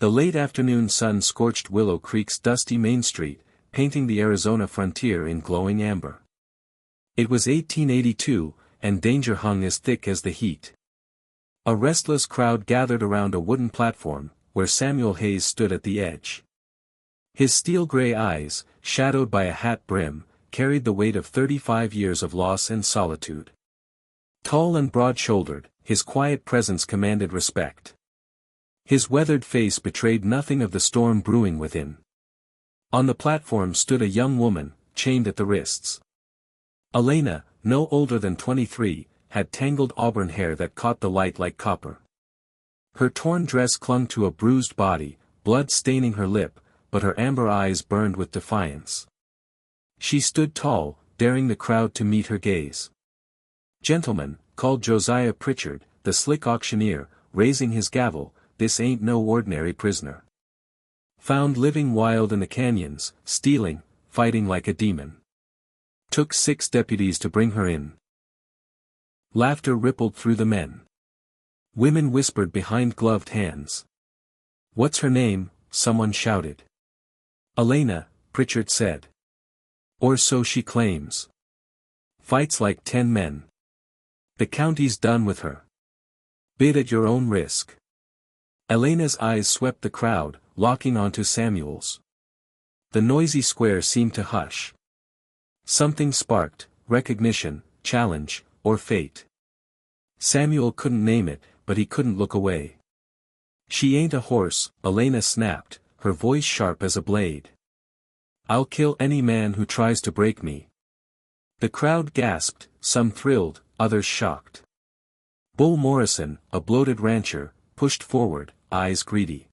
The late afternoon sun scorched Willow Creek's dusty main street, painting the Arizona frontier in glowing amber. It was 1882, and danger hung as thick as the heat. A restless crowd gathered around a wooden platform, where Samuel Hayes stood at the edge. His steel-gray eyes, shadowed by a hat brim, carried the weight of 35 years of loss and solitude. Tall and broad-shouldered, his quiet presence commanded respect. His weathered face betrayed nothing of the storm brewing within. On the platform stood a young woman, chained at the wrists. Elena, no older than 23, had tangled auburn hair that caught the light like copper. Her torn dress clung to a bruised body, blood staining her lip, but her amber eyes burned with defiance. She stood tall, daring the crowd to meet her gaze. "Gentlemen," called Josiah Pritchard, the slick auctioneer, raising his gavel, "this ain't no ordinary prisoner. Found living wild in the canyons, stealing, fighting like a demon. Took 6 deputies to bring her in." Laughter rippled through the men. Women whispered behind gloved hands. "What's her name?" someone shouted. "Elena," Pritchard said. "Or so she claims. Fights like 10 men. The county's done with her. Bid at your own risk." Elena's eyes swept the crowd, locking onto Samuel's. The noisy square seemed to hush. Something sparked, recognition, challenge, or fate. Samuel couldn't name it, but he couldn't look away. "She ain't a horse," Elena snapped, her voice sharp as a blade. "I'll kill any man who tries to break me." The crowd gasped, some thrilled, others shocked. Bull Morrison, a bloated rancher, pushed forward, eyes greedy.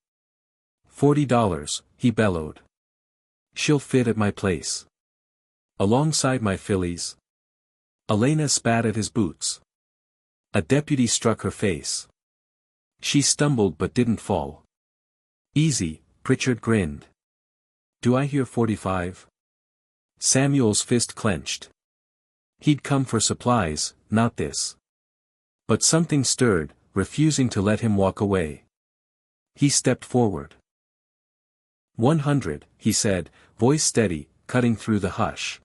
$40, he bellowed. "She'll fit at my place. Alongside my fillies." Elena spat at his boots. A deputy struck her face. She stumbled but didn't fall. "Easy," Pritchard grinned. "Do I hear 45? Samuel's fist clenched. He'd come for supplies, not this. But something stirred, refusing to let him walk away. He stepped forward. 100, he said, voice steady, cutting through the hush.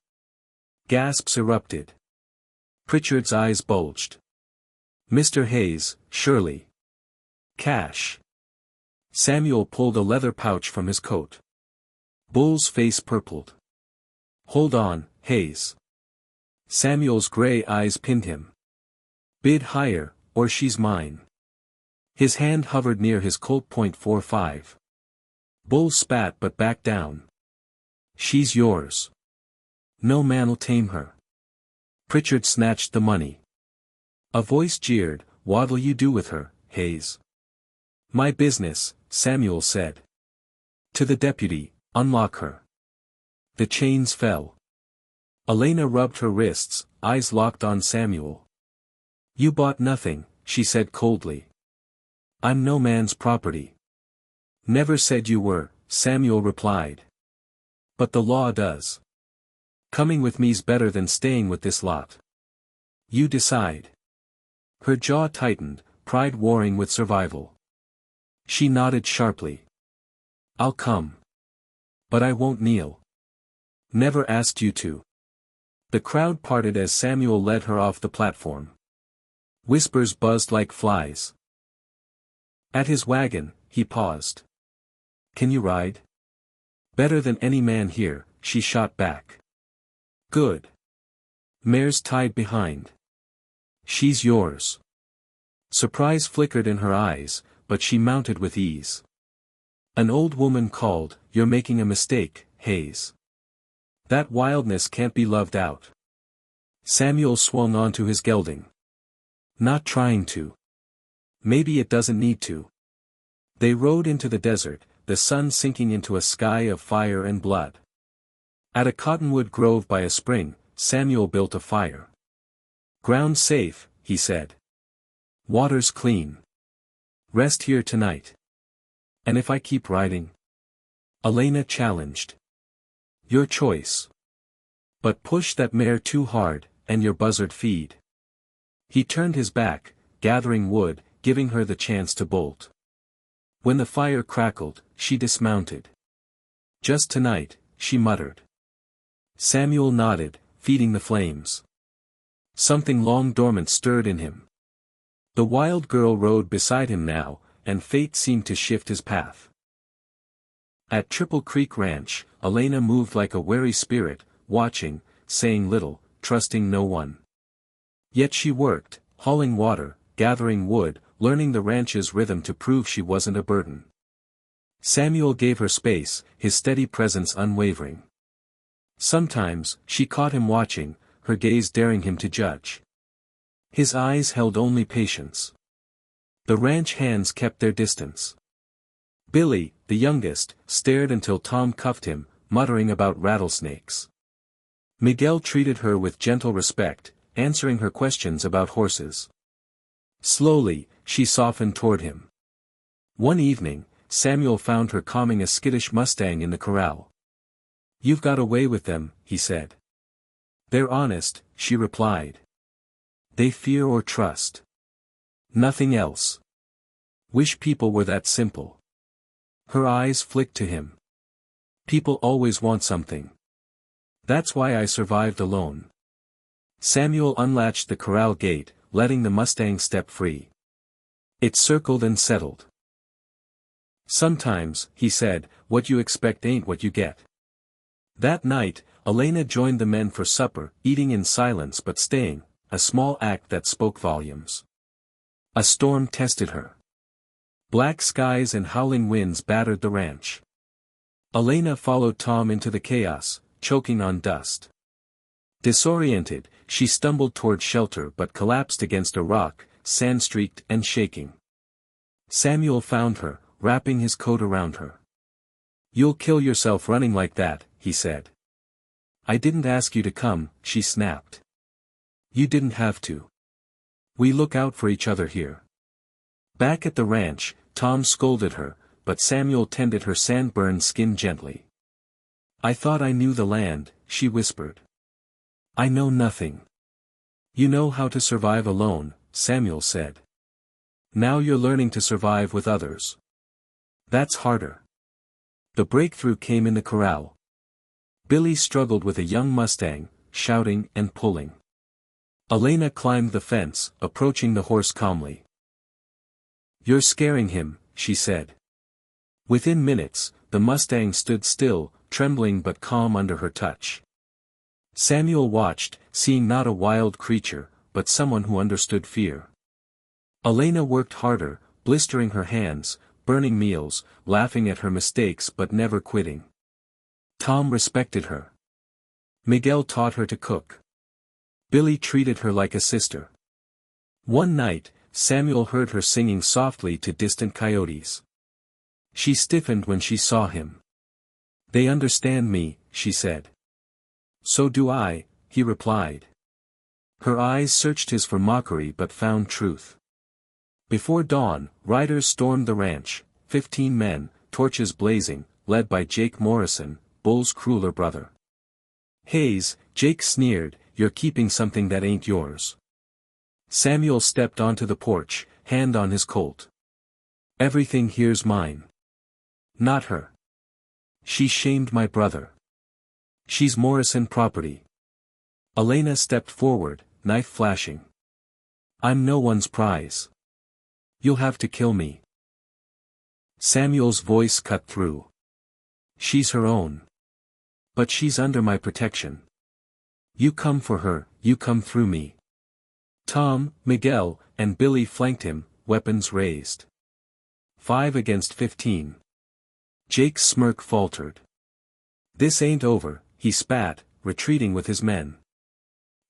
Gasps erupted. Pritchard's eyes bulged. "Mr. Hayes, surely. Cash." Samuel pulled a leather pouch from his coat. Bull's face purpled. "Hold on, Hayes." Samuel's gray eyes pinned him. "Bid higher, or she's mine." His hand hovered near his Colt .45. Bull spat but backed down. "She's yours. No man'll tame her." Pritchard snatched the money. A voice jeered, "What'll you do with her, Hayes?" "My business," Samuel said. To the deputy, "Unlock her." The chains fell. Elena rubbed her wrists, eyes locked on Samuel. "You bought nothing," she said coldly. "I'm no man's property." "Never said you were," Samuel replied. "But the law does. Coming with me's better than staying with this lot. You decide." Her jaw tightened, pride warring with survival. She nodded sharply. "I'll come. But I won't kneel. Never asked you to." The crowd parted as Samuel led her off the platform. Whispers buzzed like flies. At his wagon, he paused. "Can you ride?" "Better than any man here," she shot back. "Good. Mare's tied behind. She's yours." Surprise flickered in her eyes, but she mounted with ease. An old woman called, "You're making a mistake, Hayes. That wildness can't be loved out." Samuel swung onto his gelding. "Not trying to. Maybe it doesn't need to." They rode into the desert, the sun sinking into a sky of fire and blood. At a cottonwood grove by a spring, Samuel built a fire. "Ground safe," he said. "Water's clean. Rest here tonight." "And if I keep riding?" Elena challenged. "Your choice. But push that mare too hard, and your buzzard feed." He turned his back, gathering wood, giving her the chance to bolt. When the fire crackled, she dismounted. "Just tonight," she muttered. Samuel nodded, feeding the flames. Something long dormant stirred in him. The wild girl rode beside him now, and fate seemed to shift his path. At Triple Creek Ranch, Elena moved like a wary spirit, watching, saying little, trusting no one. Yet she worked, hauling water, gathering wood, learning the ranch's rhythm to prove she wasn't a burden. Samuel gave her space, his steady presence unwavering. Sometimes, she caught him watching, her gaze daring him to judge. His eyes held only patience. The ranch hands kept their distance. Billy, the youngest, stared until Tom cuffed him, muttering about rattlesnakes. Miguel treated her with gentle respect, answering her questions about horses. Slowly, she softened toward him. One evening, Samuel found her calming a skittish Mustang in the corral. "You've got away with them," he said. "They're honest," she replied. "They fear or trust. Nothing else. Wish people were that simple." Her eyes flicked to him. "People always want something. That's why I survived alone." Samuel unlatched the corral gate, letting the Mustang step free. It circled and settled. "Sometimes," he said, "what you expect ain't what you get." That night, Elena joined the men for supper, eating in silence but staying, a small act that spoke volumes. A storm tested her. Black skies and howling winds battered the ranch. Elena followed Tom into the chaos, choking on dust. Disoriented, she stumbled toward shelter but collapsed against a rock, sand-streaked and shaking. Samuel found her, wrapping his coat around her. "You'll kill yourself running like that," he said. "I didn't ask you to come," she snapped. "You didn't have to. We look out for each other here." Back at the ranch, Tom scolded her, but Samuel tended her sand-burned skin gently. "I thought I knew the land," she whispered. "I know nothing." "You know how to survive alone," Samuel said. "Now you're learning to survive with others. That's harder." The breakthrough came in the corral. Billy struggled with a young Mustang, shouting and pulling. Elena climbed the fence, approaching the horse calmly. "You're scaring him," she said. Within minutes, the Mustang stood still, trembling but calm under her touch. Samuel watched, seeing not a wild creature, but someone who understood fear. Elena worked harder, blistering her hands, burning meals, laughing at her mistakes but never quitting. Tom respected her. Miguel taught her to cook. Billy treated her like a sister. One night, Samuel heard her singing softly to distant coyotes. She stiffened when she saw him. "They understand me," she said. "So do I," he replied. Her eyes searched his for mockery but found truth. Before dawn, riders stormed the ranch, 15 men, torches blazing, led by Jake Morrison, Bull's crueler brother. "Hayes," Jake sneered, "you're keeping something that ain't yours." Samuel stepped onto the porch, hand on his Colt. "Everything here's mine. Not her. She shamed my brother. She's Morrison property." Elena stepped forward, knife flashing. "I'm no one's prize. You'll have to kill me." Samuel's voice cut through. "She's her own. But she's under my protection. You come for her, you come through me." Tom, Miguel, and Billy flanked him, weapons raised. 5 against 15. Jake's smirk faltered. "This ain't over," he spat, retreating with his men.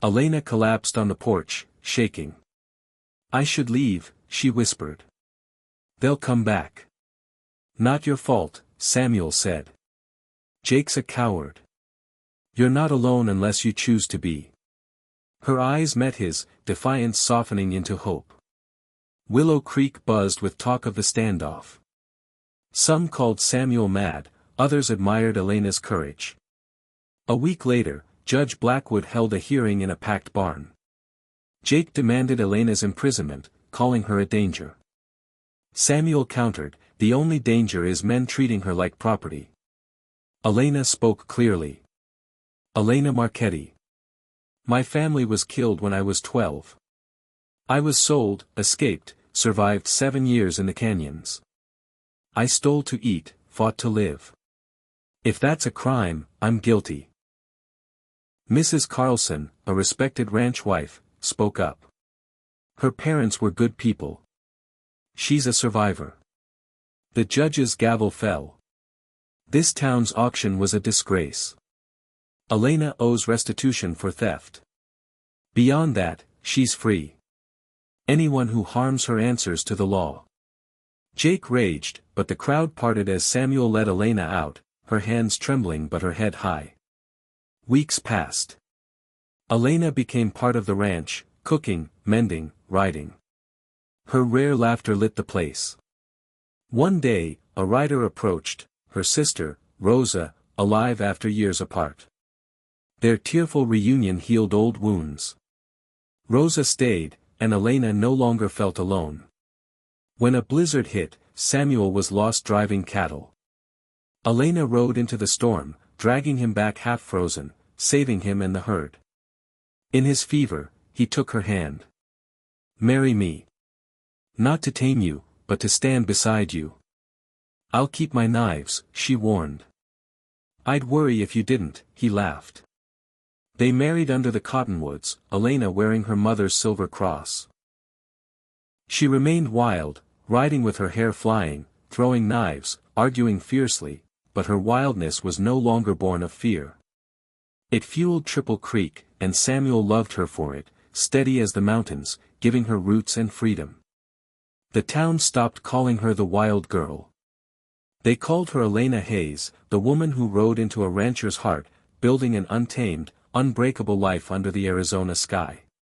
Elena collapsed on the porch, shaking. "I should leave," she whispered. "They'll come back." "Not your fault," Samuel said. "Jake's a coward. You're not alone unless you choose to be." Her eyes met his, defiance softening into hope. Willow Creek buzzed with talk of the standoff. Some called Samuel mad, others admired Elena's courage. A week later, Judge Blackwood held a hearing in a packed barn. Jake demanded Elena's imprisonment, calling her a danger. Samuel countered, the only danger is men treating her like property. Elena spoke clearly. Elena Marchetti. My family was killed when I was 12. I was sold, escaped, survived 7 years in the canyons. I stole to eat, fought to live. If that's a crime, I'm guilty. Mrs. Carlson, a respected ranch wife, spoke up. Her parents were good people. She's a survivor. The judge's gavel fell. This town's auction was a disgrace. Elena owes restitution for theft. Beyond that, she's free. Anyone who harms her answers to the law. Jake raged, but the crowd parted as Samuel led Elena out, her hands trembling but her head high. Weeks passed. Elena became part of the ranch, cooking, mending, riding. Her rare laughter lit the place. One day, a rider approached, her sister, Rosa, alive after years apart. Their tearful reunion healed old wounds. Rosa stayed, and Elena no longer felt alone. When a blizzard hit, Samuel was lost driving cattle. Elena rode into the storm, dragging him back half-frozen, saving him and the herd. In his fever, he took her hand. Marry me. Not to tame you, but to stand beside you. I'll keep my knives, she warned. I'd worry if you didn't, he laughed. They married under the cottonwoods, Elena wearing her mother's silver cross. She remained wild, riding with her hair flying, throwing knives, arguing fiercely, but her wildness was no longer born of fear. It fueled Triple Creek, and Samuel loved her for it, steady as the mountains, giving her roots and freedom. The town stopped calling her the wild girl. They called her Elena Hayes, the woman who rode into a rancher's heart, building an untamed, unbreakable life under the Arizona sky.